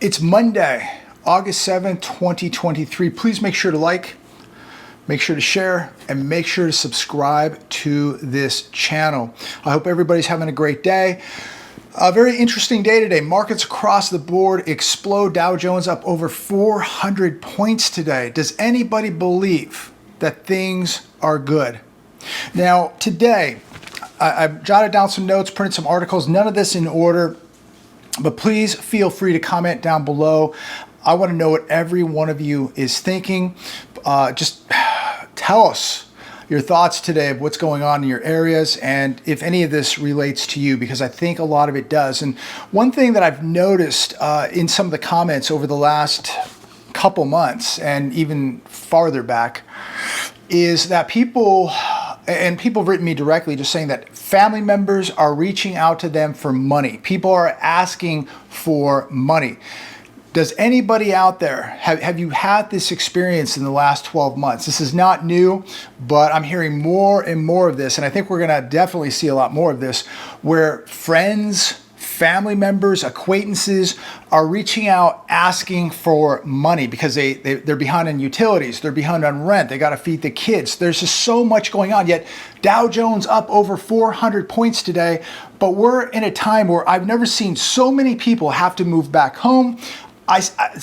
It's Monday, August 7th, 2023. Please make sure to like, make sure to share, and make sure to subscribe to this channel. I hope everybody's having a great day. A very interesting day today. Markets across the board explode. Dow Jones up over 400 points today. Does anybody believe that things are good? Now, today, I've jotted down some notes, printed some articles, none of this in order, but please feel free to comment down below. I want to know what every one of you is thinking. Just tell us your thoughts today of what's going on in your areas and if any of this relates to you, because I think a lot of it does. And one thing that I've noticed in some of the comments over the last couple months and even farther back is that people have written me directly just saying that family members are reaching out to them for money. People are asking for money. Does anybody out there, have you had this experience in the last 12 months? This is not new, but I'm hearing more and more of this, and I think we're gonna definitely see a lot more of this, where friends, family members, acquaintances are reaching out asking for money because they're behind on utilities, they're behind on rent, they gotta feed the kids. There's just so much going on, yet Dow Jones up over 400 points today, but we're in a time where I've never seen so many people have to move back home.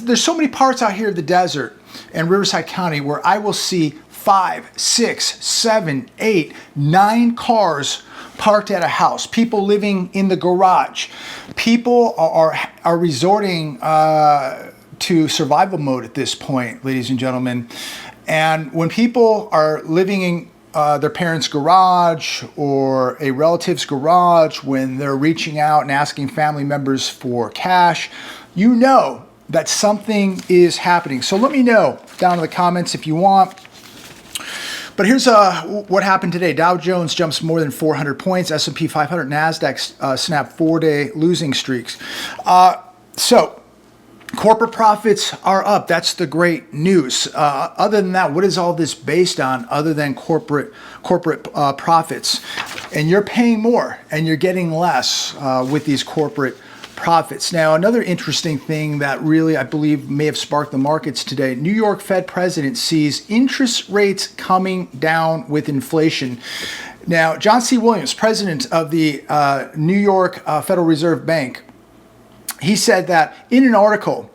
There's so many parts out here of the desert and Riverside County where I will see 5, 6, 7, 8, 9 cars parked at a house, people living in the garage. People are resorting to survival mode at this point, ladies and gentlemen. And when people are living in their parents' garage or a relative's garage, when they're reaching out and asking family members for cash, you know that something is happening. So let me know down in the comments if you want. But here's what happened today. Dow Jones jumps more than 400 points. S&P 500, NASDAQ snapped 4-day losing streaks. So corporate profits are up. That's the great news. Other than that, what is all this based on other than corporate profits? And you're paying more and you're getting less with these corporate profits. Now, another interesting thing that really, I believe, may have sparked the markets today, New York Fed president sees interest rates coming down with inflation. Now, John C. Williams, president of the New York Federal Reserve Bank, he said that in an article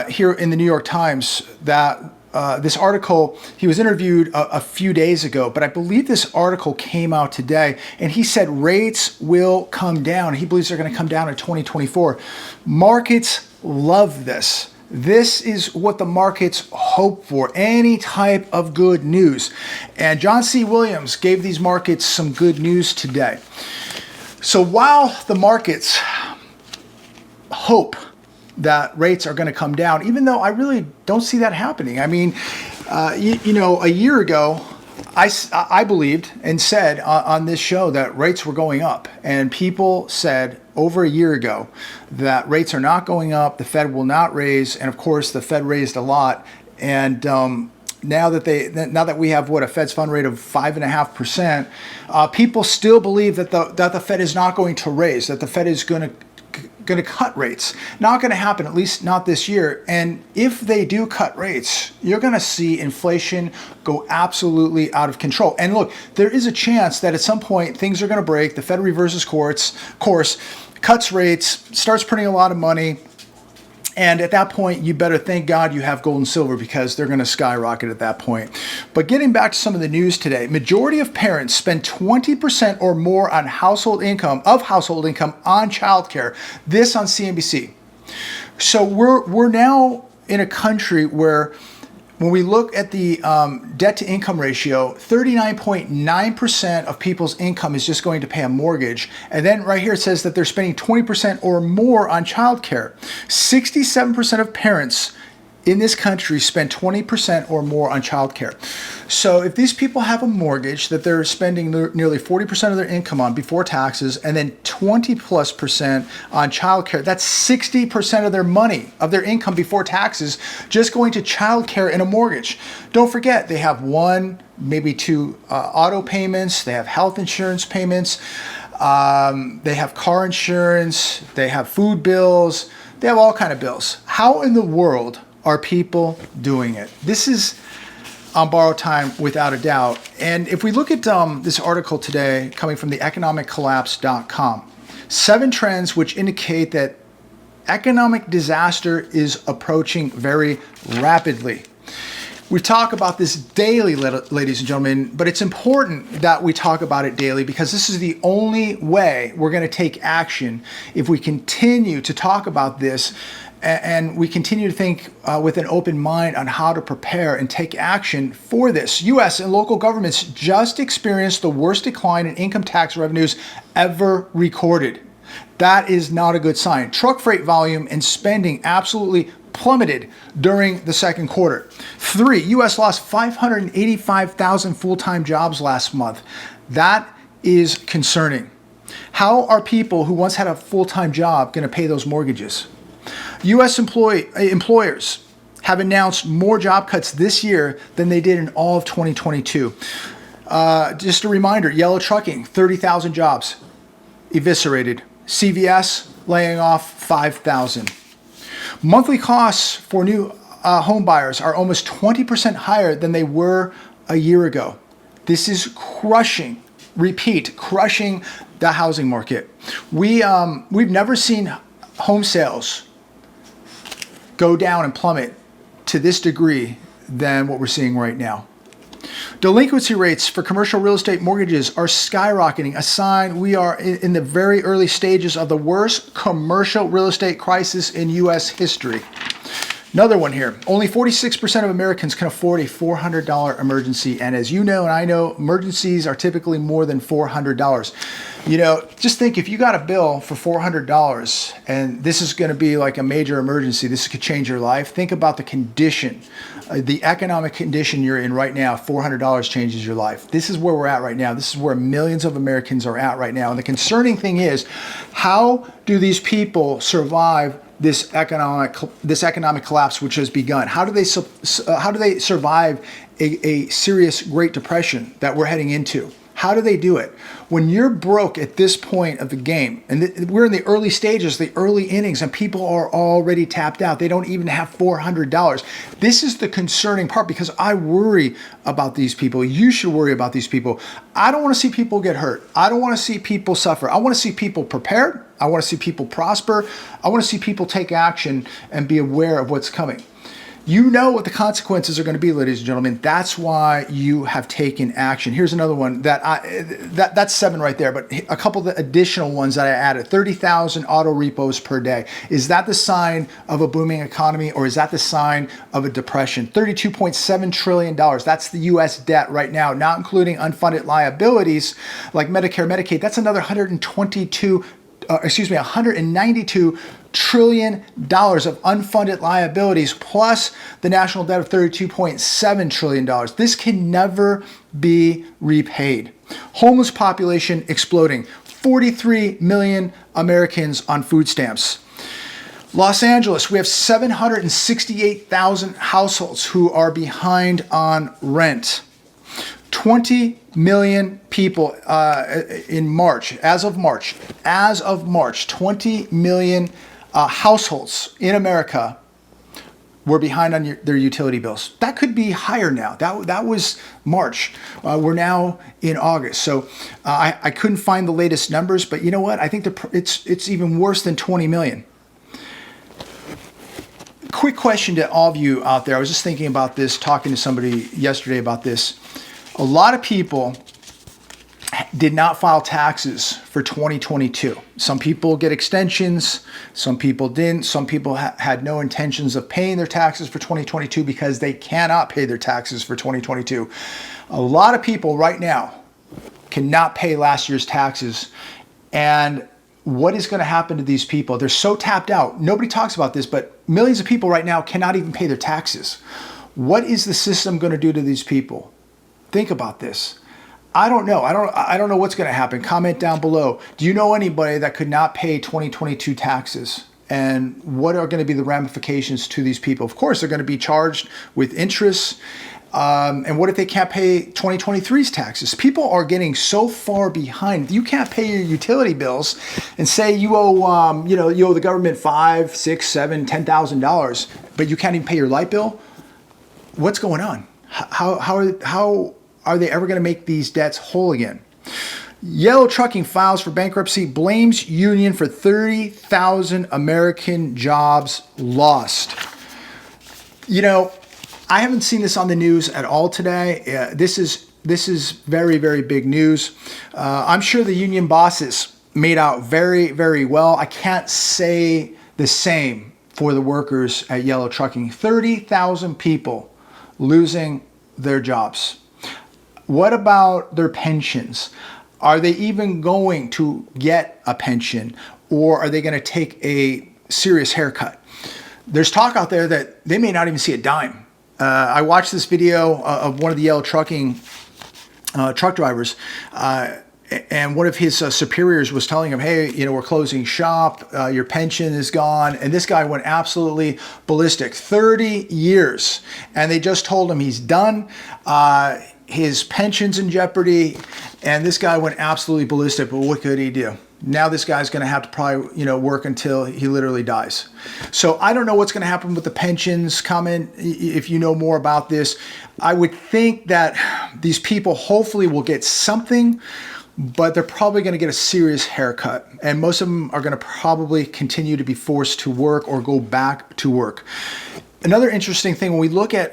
here in the New York Times that this article, he was interviewed a few days ago, but I believe this article came out today, and he said rates will come down. He believes they're going to come down in 2024. Markets love this. This is what the markets hope for, any type of good news. And John C. Williams gave these markets some good news today. So while the markets hope that rates are going to come down, even though I really don't see that happening. I mean, you know, a year ago, I believed and said on this show that rates were going up. And people said over a year ago that rates are not going up, the Fed will not raise. And of course, the Fed raised a lot. And now that we have a Fed's fund rate of 5.5%, people still believe that the Fed is not going to raise, that the Fed is going to cut rates. Not going to happen, at least not this year. And if they do cut rates, you're going to see inflation go absolutely out of control. And look, there is a chance that at some point things are going to break. The Fed reverses course, cuts rates, starts printing a lot of money. And at that point, you better thank God you have gold and silver, because they're going to skyrocket at that point. But getting back to some of the news today, majority of parents spend 20% or more on household income on childcare. This on CNBC. So we're now in a country where, when we look at the debt to income ratio, 39.9% of people's income is just going to pay a mortgage. And then right here it says that they're spending 20% or more on childcare. 67% of parents in this country spend 20% or more on childcare. So if these people have a mortgage that they're spending nearly 40% of their income on before taxes, and then 20+% on childcare, that's 60% of their money, of their income before taxes, just going to childcare and a mortgage. Don't forget, they have 1, maybe 2 auto payments, they have health insurance payments, they have car insurance, they have food bills, They have all kind of bills. How in the world are people doing it? This is on borrowed time without a doubt. And if we look at this article today coming from the economiccollapse.com, 7 trends which indicate that economic disaster is approaching very rapidly. We talk about this daily, ladies and gentlemen, but it's important that we talk about it daily because this is the only way we're going to take action if we continue to talk about this and we continue to think with an open mind on how to prepare and take action for this. U.S. and local governments just experienced the worst decline in income tax revenues ever recorded. That is not a good sign. Truck freight volume and spending absolutely plummeted during the second quarter. 3, U.S. lost 585,000 full-time jobs last month. That is concerning. How are people who once had a full-time job going to pay those mortgages? U.S. employers have announced more job cuts this year than they did in all of 2022. Just a reminder, yellow trucking, 30,000 jobs eviscerated. CVS laying off 5,000. Monthly costs for new home buyers are almost 20% higher than they were a year ago. This is crushing, repeat, crushing the housing market. We've never seen home sales go down and plummet to this degree than what we're seeing right now. Delinquency rates for commercial real estate mortgages are skyrocketing, a sign we are in the very early stages of the worst commercial real estate crisis in U.S. history. Another one here. Only 46% of Americans can afford a $400 emergency. And as you know and I know, emergencies are typically more than $400. You know, just think if you got a bill for $400 and this is going to be like a major emergency, this could change your life. Think about the condition, the economic condition you're in right now. $400 changes your life. This is where we're at right now. This is where millions of Americans are at right now. And the concerning thing is, how do these people survive this economic collapse which has begun? How do they survive a serious Great Depression that we're heading into? How do they do it? When you're broke at this point of the game, and we're in the early stages, the early innings, and people are already tapped out. They don't even have $400. This is the concerning part because I worry about these people. You should worry about these people. I don't want to see people get hurt. I don't want to see people suffer. I want to see people prepared. I want to see people prosper. I want to see people take action and be aware of what's coming. You know what the consequences are going to be, ladies and gentlemen. That's why you have taken action. Here's another one that's 7 right there, but a couple of the additional ones that I added. 30,000 auto repos per day. Is that the sign of a booming economy, or is that the sign of a depression? $32.7 trillion. That's the U.S. debt right now, not including unfunded liabilities like Medicare, Medicaid. That's another $192 trillion of unfunded liabilities, plus the national debt of $32.7 trillion. This can never be repaid. Homeless population exploding. 43 million Americans on food stamps. Los Angeles, we have 768,000 households who are behind on rent. 20 million people in March, as of March, 20 million households in America were behind on their utility bills. That could be higher now. That was March. We're now in August. So I couldn't find the latest numbers, but you know what? I think it's even worse than 20 million. Quick question to all of you out there. I was just thinking about this, talking to somebody yesterday about this. A lot of people did not file taxes for 2022. Some people get extensions, some people didn't. Some people had no intentions of paying their taxes for 2022 because they cannot pay their taxes for 2022. A lot of people right now cannot pay last year's taxes. And what is going to happen to these people? They're so tapped out. Nobody talks about this, but millions of people right now cannot even pay their taxes. What is the system going to do to these people? Think about this. I don't know. I don't know what's going to happen. Comment down below. Do you know anybody that could not pay 2022 taxes? And what are going to be the ramifications to these people? Of course, they're going to be charged with interest. And what if they can't pay 2023's taxes? People are getting so far behind. You can't pay your utility bills and say you owe, you owe the government $5, $6, $7, $10,000, but you can't even pay your light bill. What's going on? How are they ever going to make these debts whole again? Yellow Trucking files for bankruptcy, blames union for 30,000 American jobs lost. You know, I haven't seen this on the news at all today. This is very, very big news. I'm sure the union bosses made out very, very well. I can't say the same for the workers at Yellow Trucking. 30,000 people losing their jobs. What about their pensions? Are they even going to get a pension, or are they going to take a serious haircut? There's talk out there that they may not even see a dime. I watched this video of one of the Yellow Trucking truck drivers, and one of his superiors was telling him, hey, we're closing shop, your pension is gone. And this guy went absolutely ballistic. 30 years. And they just told him he's done. His pension's in jeopardy. And this guy went absolutely ballistic. But what could he do? Now this guy's going to have to probably, work until he literally dies. So I don't know what's going to happen with the pensions coming. If you know more about this, I would think that these people hopefully will get something, but they're probably going to get a serious haircut. And most of them are going to probably continue to be forced to work or go back to work. Another interesting thing, when we look at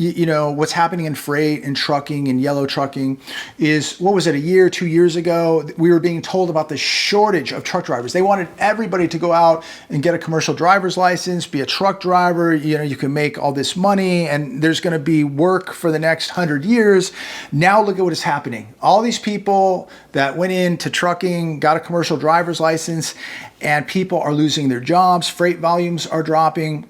what's happening in freight and trucking and Yellow Trucking, is, what was it, a year, 2 years ago, we were being told about the shortage of truck drivers. They wanted everybody to go out and get a commercial driver's license, be a truck driver. You can make all this money and there's going to be work for the next 100 years. Now look at what is happening. All these people that went into trucking, got a commercial driver's license, and people are losing their jobs. Freight volumes are dropping.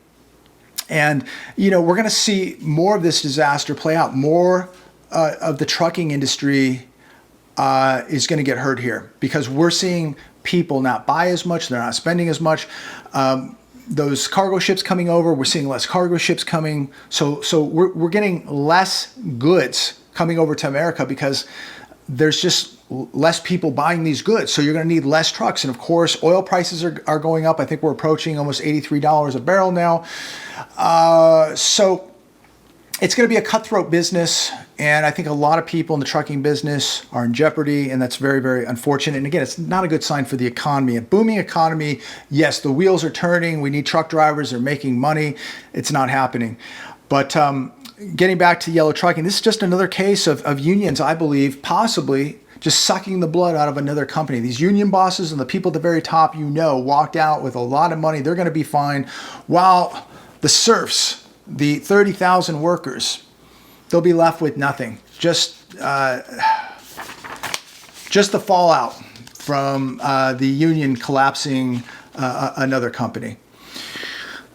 And, we're going to see more of this disaster play out. More of the trucking industry is going to get hurt here, because we're seeing people not buy as much. They're not spending as much. Those cargo ships coming over, we're seeing less cargo ships coming. So we're getting less goods coming over to America because there's just less people buying these goods. So you're going to need less trucks. And of course, oil prices are going up. I think we're approaching almost $83 a barrel now. So it's going to be a cutthroat business. And I think a lot of people in the trucking business are in jeopardy. And that's very, very unfortunate. And again, it's not a good sign for the economy. A booming economy, yes, the wheels are turning. We need truck drivers. They're making money. It's not happening. But getting back to Yellow Trucking, this is just another case of unions, I believe, possibly just sucking the blood out of another company. These union bosses and the people at the very top, walked out with a lot of money. They're going to be fine. While the serfs, the 30,000 workers, they'll be left with nothing. Just the fallout from the union collapsing another company.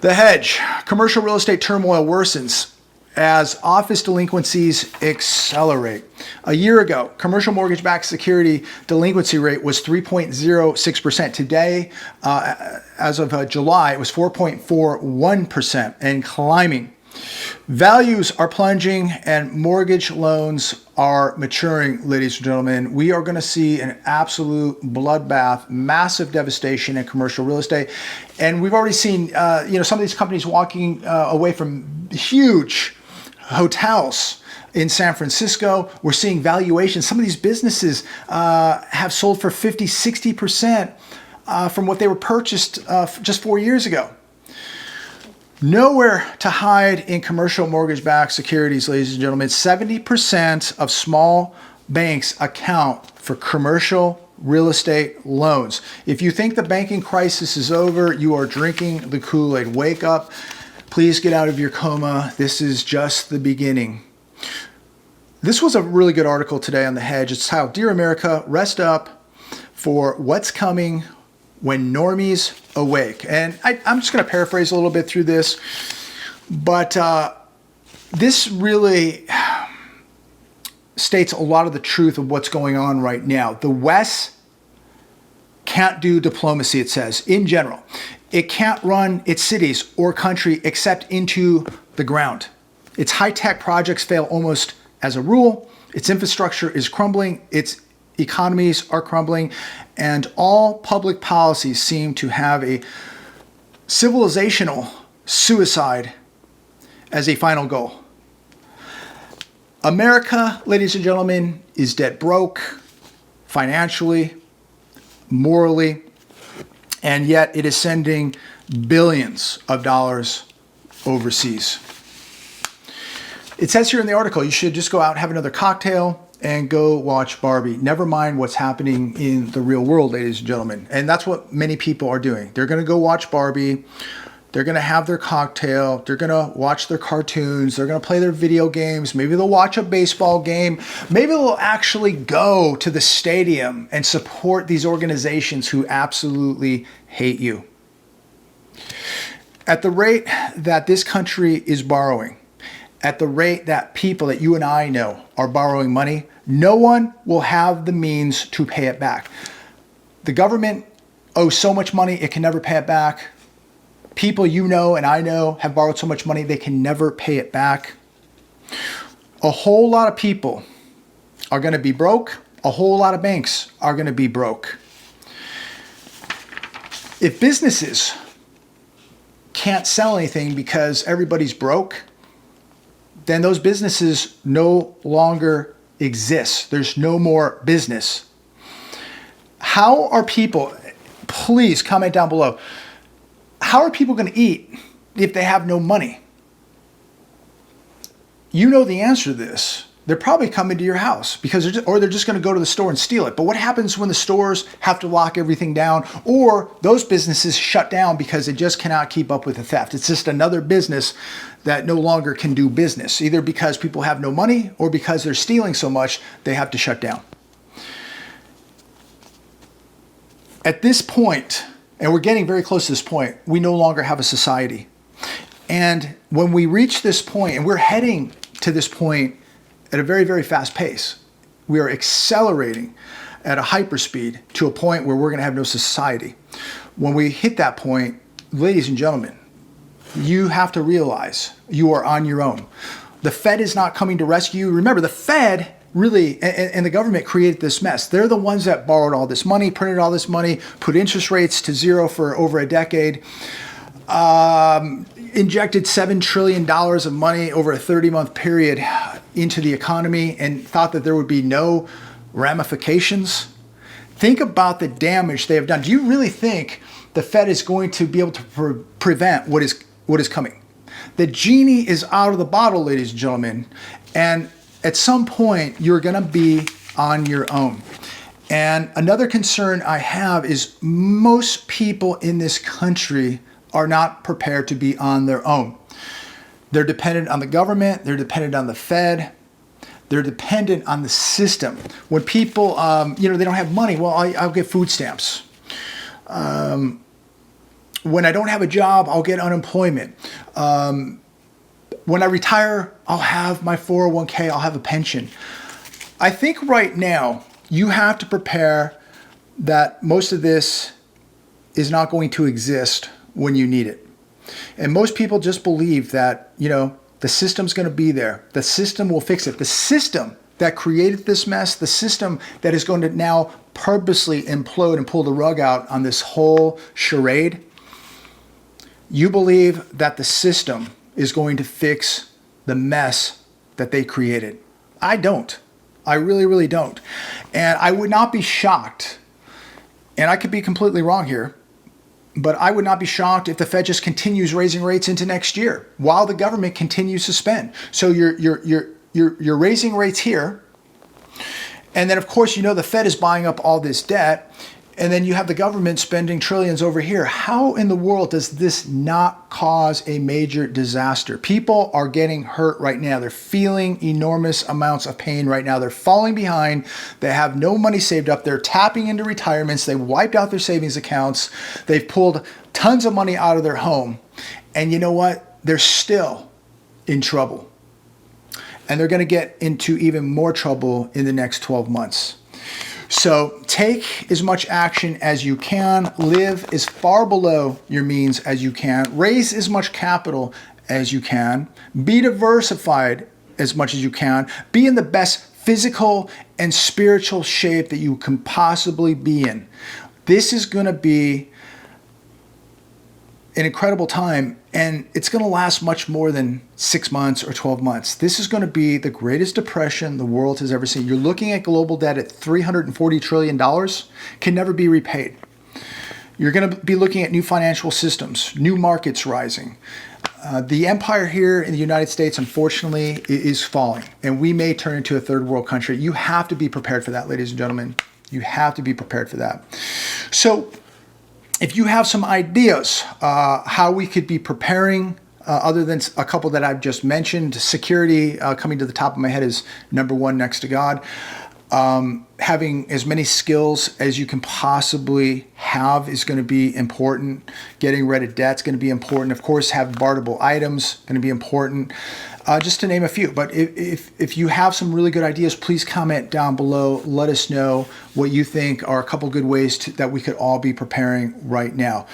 The hedge. Commercial real estate turmoil worsens as office delinquencies accelerate. A year ago, commercial mortgage-backed security delinquency rate was 3.06%. Today, as of July, it was 4.41% and climbing. Values are plunging and mortgage loans are maturing, ladies and gentlemen. We are going to see an absolute bloodbath, massive devastation in commercial real estate. And we've already seen, some of these companies walking away from huge hotels in San Francisco. We're seeing valuations. Some of these businesses have sold for 50, 60% from what they were purchased just 4 years ago. Nowhere to hide in commercial mortgage-backed securities, ladies and gentlemen. 70% of small banks account for commercial real estate loans. If you think the banking crisis is over, you are drinking the Kool-Aid. Wake up. Please get out of your coma. This is just the beginning. This was a really good article today on The Hedge. It's titled, Dear America, Rest Up for What's Coming When Normies Awake. And I'm just going to paraphrase a little bit through this, but this really states a lot of the truth of what's going on right now. The West can't do diplomacy, it says, in general. It can't run its cities or country except into the ground. Its high-tech projects fail almost as a rule. Its infrastructure is crumbling. Its economies are crumbling. And all public policies seem to have a civilizational suicide as a final goal. America, ladies and gentlemen, is dead broke financially, morally, and yet it is sending billions of dollars overseas. It says here in the article, you should just go out and have another cocktail and go watch Barbie. Never mind what's happening in the real world, ladies and gentlemen. And that's what many people are doing. They're going to go watch Barbie. They're going to have their cocktail. They're going to watch their cartoons. They're going to play their video games. Maybe they'll watch a baseball game. Maybe they'll actually go to the stadium and support these organizations who absolutely hate you. At the rate that this country is borrowing, at the rate that people that you and I know are borrowing money, no one will have the means to pay it back. The government owes so much money, it can never pay it back. People you know and I know have borrowed so much money, they can never pay it back. A whole lot of people are going to be broke. A whole lot of banks are going to be broke. If businesses can't sell anything because everybody's broke, then those businesses no longer exist. There's no more business. How are people, please comment down below, how are people going to eat if they have no money? You know the answer to this. They're probably coming to your house because they're just going to go to the store and steal it. But what happens when the stores have to lock everything down, or those businesses shut down because they just cannot keep up with the theft? It's just another business that no longer can do business, either because people have no money or because they're stealing so much they have to shut down. At this point, and we're getting very close to this point, we no longer have a society. And when we reach this point, and we're heading to this point at a very, very fast pace, we are accelerating at a hyperspeed to a point where we're going to have no society. When we hit that point, ladies and gentlemen, you have to realize you are on your own. The Fed is not coming to rescue you. Remember, the Fed really, and the government created this mess. They're the ones that borrowed all this money, printed all this money, put interest rates to zero for over a decade, injected $7 trillion of money over a 30-month period into the economy and thought that there would be no ramifications. Think about the damage they have done. Do you really think the Fed is going to be able to prevent what is coming? The genie is out of the bottle, ladies and gentlemen, and at some point, you're going to be on your own. And another concern I have is most people in this country are not prepared to be on their own. They're dependent on the government. They're dependent on the Fed. They're dependent on the system. When people, they don't have money, well, I'll get food stamps. When I don't have a job, I'll get unemployment. When I retire, I'll have my 401k, I'll have a pension. I think right now you have to prepare that most of this is not going to exist when you need it. And most people just believe that, the system's going to be there. The system will fix it. The system that created this mess, the system that is going to now purposely implode and pull the rug out on this whole charade, you believe that the system is going to fix the mess that they created. I don't. I really, really don't. And I would not be shocked, and I could be completely wrong here, but I would not be shocked if the Fed just continues raising rates into next year while the government continues to spend. So you're raising rates here, and then of course the Fed is buying up all this debt, and then you have the government spending trillions over here. How in the world does this not cause a major disaster? People are getting hurt right now. They're feeling enormous amounts of pain right now. They're falling behind. They have no money saved up. They're tapping into retirements. They wiped out their savings accounts. They've pulled tons of money out of their home. And you know what? They're still in trouble. And they're going to get into even more trouble in the next 12 months. So take as much action as you can, live as far below your means as you can, raise as much capital as you can. Be diversified as much as you can. Be in the best physical and spiritual shape that you can possibly be in. This is going to be an incredible time, and it's going to last much more than 6 months or 12 months. This is going to be the greatest depression the world has ever seen. You're looking at global debt at $340 trillion, can never be repaid. You're going to be looking at new financial systems, new markets rising. The empire here in the United States, unfortunately, is falling, and we may turn into a third world country. You have to be prepared for that, ladies and gentlemen. You have to be prepared for that. So if you have some ideas how we could be preparing, other than a couple that I've just mentioned, security coming to the top of my head is number one next to God. Having as many skills as you can possibly have is going to be important. Getting rid of debt is going to be important. Of course, have barterable items going to be important. Just to name a few. But if you have some really good ideas, please comment down below. Let us know what you think are a couple good ways that we could all be preparing right now.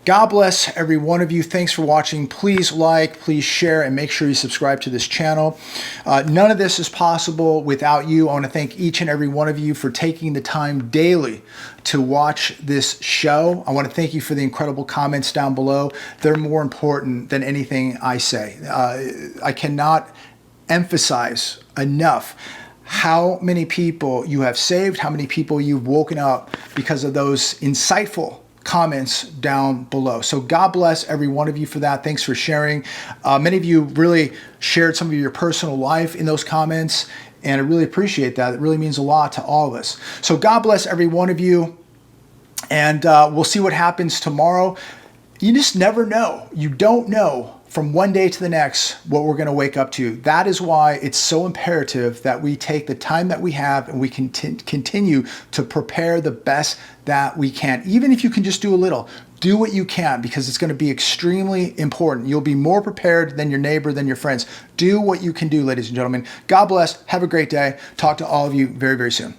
God bless every one of you. Thanks for watching. Please like, please share, and make sure you subscribe to this channel. None of this is possible without you. I want to thank each and every one of you for taking the time daily to watch this show. I want to thank you for the incredible comments down below. They're more important than anything I say. I cannot emphasize enough how many people you have saved, how many people you've woken up because of those insightful comments down below. So God bless every one of you for that. Thanks for sharing. Many of you really shared some of your personal life in those comments, and I really appreciate that. It really means a lot to all of us. So God bless every one of you, and we'll see what happens tomorrow. You just never know. You don't know from one day to the next what we're going to wake up to. That is why it's so imperative that we take the time that we have and we continue to prepare the best that we can. Even if you can just do a little, do what you can, because it's going to be extremely important. You'll be more prepared than your neighbor, than your friends. Do what you can do, ladies and gentlemen. God bless. Have a great day. Talk to all of you very, very soon.